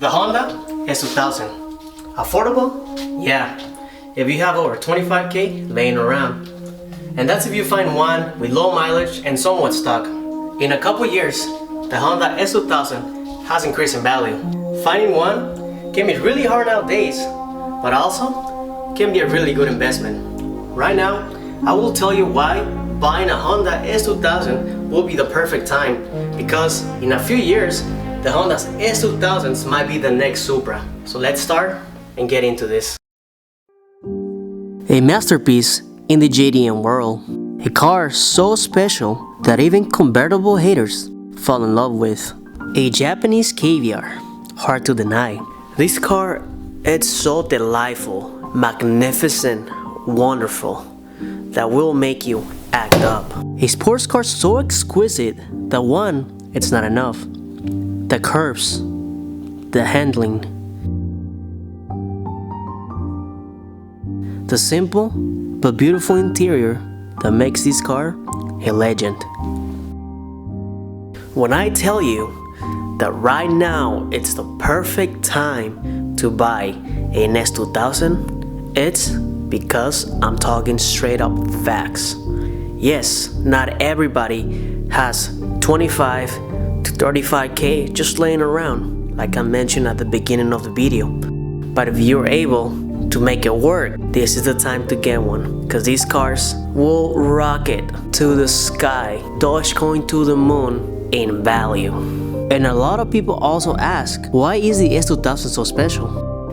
The Honda S2000. Affordable? Yeah. If you have over 25K laying around. And that's if you find one with low mileage and somewhat stock. In a couple years, the Honda S2000 has increased in value. Finding one can be really hard nowadays, but also can be a really good investment. Right now, I will tell you why buying a Honda S2000 will be the perfect time, because in a few years, the Honda S2000s might be the next Supra. So let's start and get into this. A masterpiece in the JDM world. A car so special that even convertible haters fall in love with. A Japanese caviar, hard to deny. This car, it's so delightful, magnificent, wonderful, that will make you act up. A sports car so exquisite that one, it's not enough. The curves, the handling, the simple but beautiful interior that makes this car a legend. When I tell you that right now it's the perfect time to buy an S2000, it's because I'm talking straight up facts. Yes, not everybody has 25 to 35K just laying around, like I mentioned at the beginning of the video. But if you're able to make it work, this is the time to get one, because these cars will rocket to the sky, Dogecoin to the moon in value. And a lot of people also ask, why is the S2000 so special?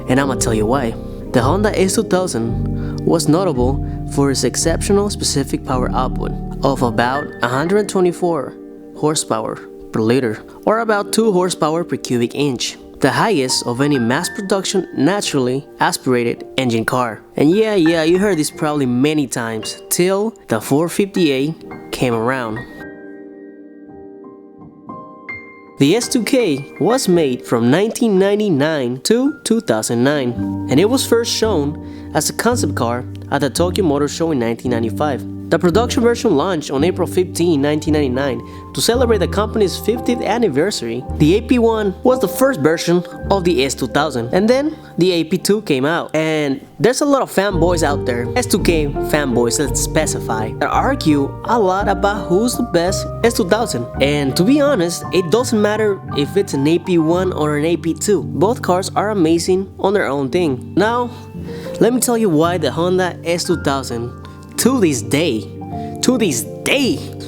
And I'm gonna tell you why. The Honda S2000 was notable for its exceptional specific power output of about 124 horsepower per liter, or about 2 horsepower per cubic inch. The highest of any mass production naturally aspirated engine car. And yeah, you heard this probably many times, till the 458 came around. The S2K was made from 1999 to 2009, and it was first shown as a concept car at the Tokyo Motor Show in 1995. The production version launched on April 15, 1999 to celebrate the company's 50th anniversary. The AP1 was the first version of the S2000, and then the AP2 came out. And there's a lot of fanboys out there, S2K fanboys let's specify, that argue a lot about who's the best S2000. And to be honest, it doesn't matter if it's an AP1 or an AP2. Both cars are amazing on their own thing. Now, let me tell you why the Honda S2000 to this day,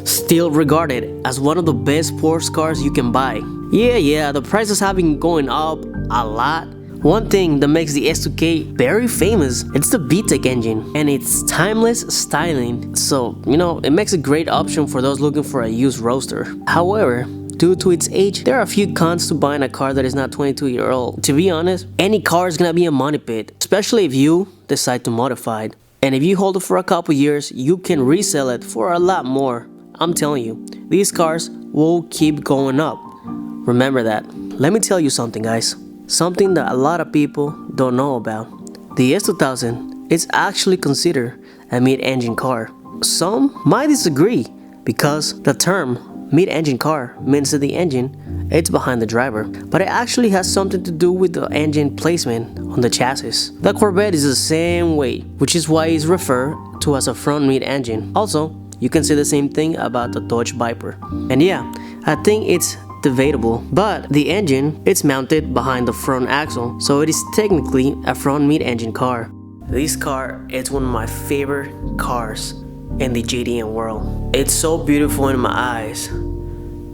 still regarded as one of the best sports cars you can buy. Yeah, the prices have been going up a lot. One thing that makes the S2K very famous, it's the VTEC engine and its timeless styling. So, it makes a great option for those looking for a used roadster. However, due to its age, there are a few cons to buying a car that is not 22-year-old. To be honest, any car is gonna be a money pit, especially if you decide to modify it. And if you hold it for a couple years, you can resell it for a lot more. I'm telling you, these cars will keep going up. Remember that. Let me tell you something, guys. Something that a lot of people don't know about. The S2000 is actually considered a mid-engine car. Some might disagree because the term mid-engine car means that the engine it's behind the driver, but it actually has something to do with the engine placement on the chassis. The Corvette is the same way, which is why it's referred to as a front mid-engine. Also, you can say the same thing about the Dodge Viper. And yeah, I think it's debatable, but the engine it's mounted behind the front axle, so it is technically a front mid-engine car. This car is one of my favorite cars in the JDM world. It's so beautiful in my eyes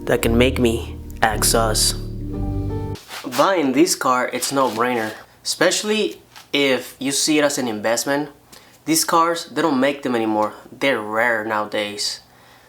that can make me act sus. Buying this car, it's no-brainer, especially if you see it as an investment. These cars, they don't make them anymore. They're rare nowadays.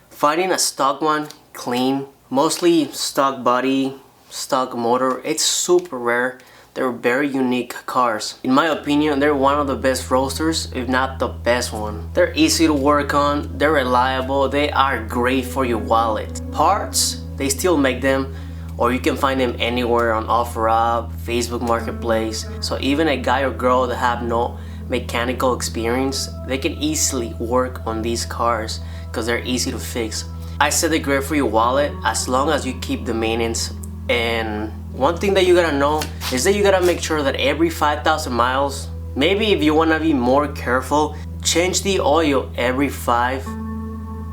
Finding a stock one, clean, mostly stock body, stock motor, it's super rare. They're very unique cars. In my opinion, they're one of the best roadsters, if not the best one. They're easy to work on, they're reliable, they are great for your wallet. Parts, they still make them, or you can find them anywhere on OfferUp, Facebook Marketplace. So even a guy or girl that have no mechanical experience, they can easily work on these cars because they're easy to fix. I said they're great for your wallet as long as you keep the maintenance and one thing that you gotta know is that you gotta make sure that every 5,000 miles, maybe if you wanna be more careful, change the oil every 5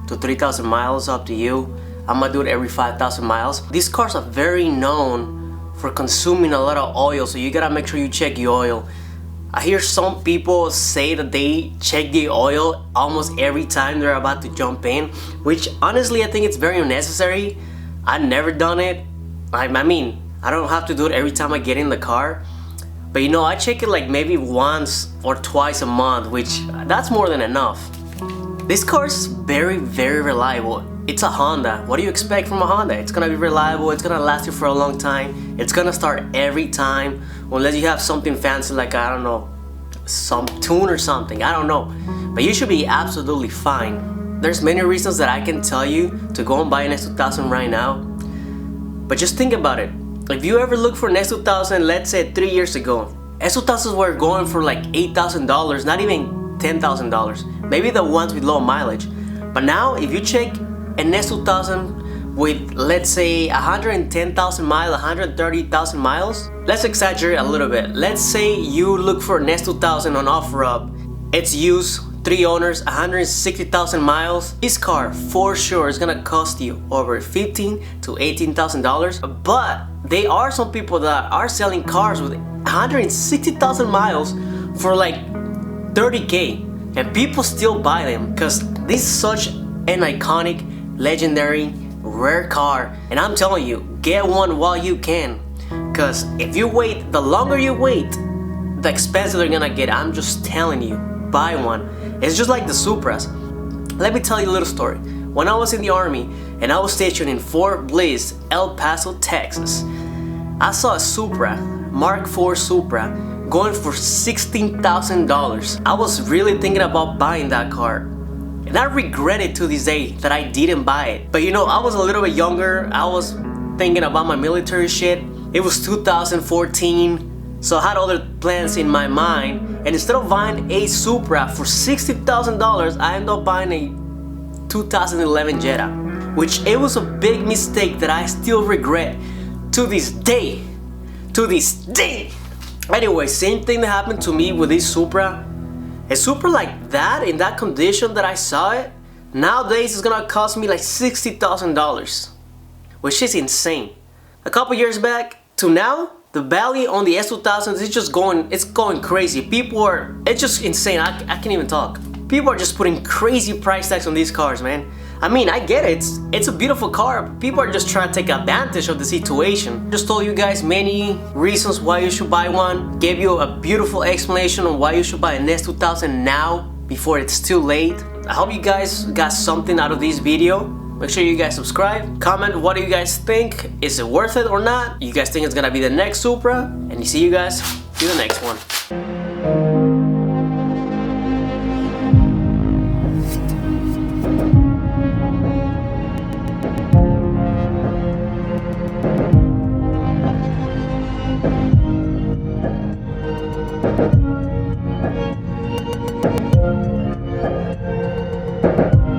to 3,000 miles, up to you. I'm gonna do it every 5,000 miles. These cars are very known for consuming a lot of oil, so you gotta make sure you check your oil. I hear some people say that they check the oil almost every time they're about to jump in, which honestly I think it's very unnecessary. I've never done it. I mean, I don't have to do it every time I get in the car. But you know, I check it like maybe once or twice a month, which that's more than enough. This car is very, very reliable. It's a Honda. What do you expect from a Honda? It's gonna be reliable, it's gonna last you for a long time, it's gonna start every time, unless you have something fancy like, I don't know, some tune or something, I don't know. But you should be absolutely fine. There's many reasons that I can tell you to go and buy an S2000 right now. But just think about it. If you ever look for an S2000, let's say 3 years ago, S2000s were going for like $8,000, not even $10,000. Maybe the ones with low mileage. But now, if you check an S2000 with, let's say, 110,000 miles, 130,000 miles, let's exaggerate a little bit. Let's say you look for an S2000 on OfferUp. It's used, 3 owners, 160,000 miles. This car for sure is gonna cost you over $15,000 to $18,000. But there are some people that are selling cars with 160,000 miles for like 30K, and people still buy them because this is such an iconic, legendary, rare car. And I'm telling you, get one while you can, because if you wait, the longer you wait, the expensive they're gonna get. I'm just telling you, buy one. It's just like the Supras. Let me tell you a little story. When I was in the army and I was stationed in Fort Bliss, El Paso, Texas, I saw a Supra, Mark IV Supra, going for $16,000. I was really thinking about buying that car. And I regret it to this day that I didn't buy it. But you know, I was a little bit younger. I was thinking about my military shit. It was 2014, so I had other plans in my mind. And instead of buying a Supra for $60,000, I ended up buying a 2011 Jetta, which it was a big mistake that I still regret to this day. To this day. Anyway, same thing that happened to me with this Supra. A Supra like that, in that condition that I saw it, nowadays is gonna cost me like $60,000, which is insane. A couple years back to now, the value on the S2000s is just going crazy. It's just insane. I can't even talk. People are just putting crazy price tags on these cars, man. I mean, I get it. It's a beautiful car, but people are just trying to take advantage of the situation. Just told you guys many reasons why you should buy one. Gave you a beautiful explanation on why you should buy an S2000 now before it's too late. I hope you guys got something out of this video. Make sure you guys subscribe. Comment what do you guys think. Is it worth it or not? You guys think it's gonna be the next Supra? And see you guys in the next one.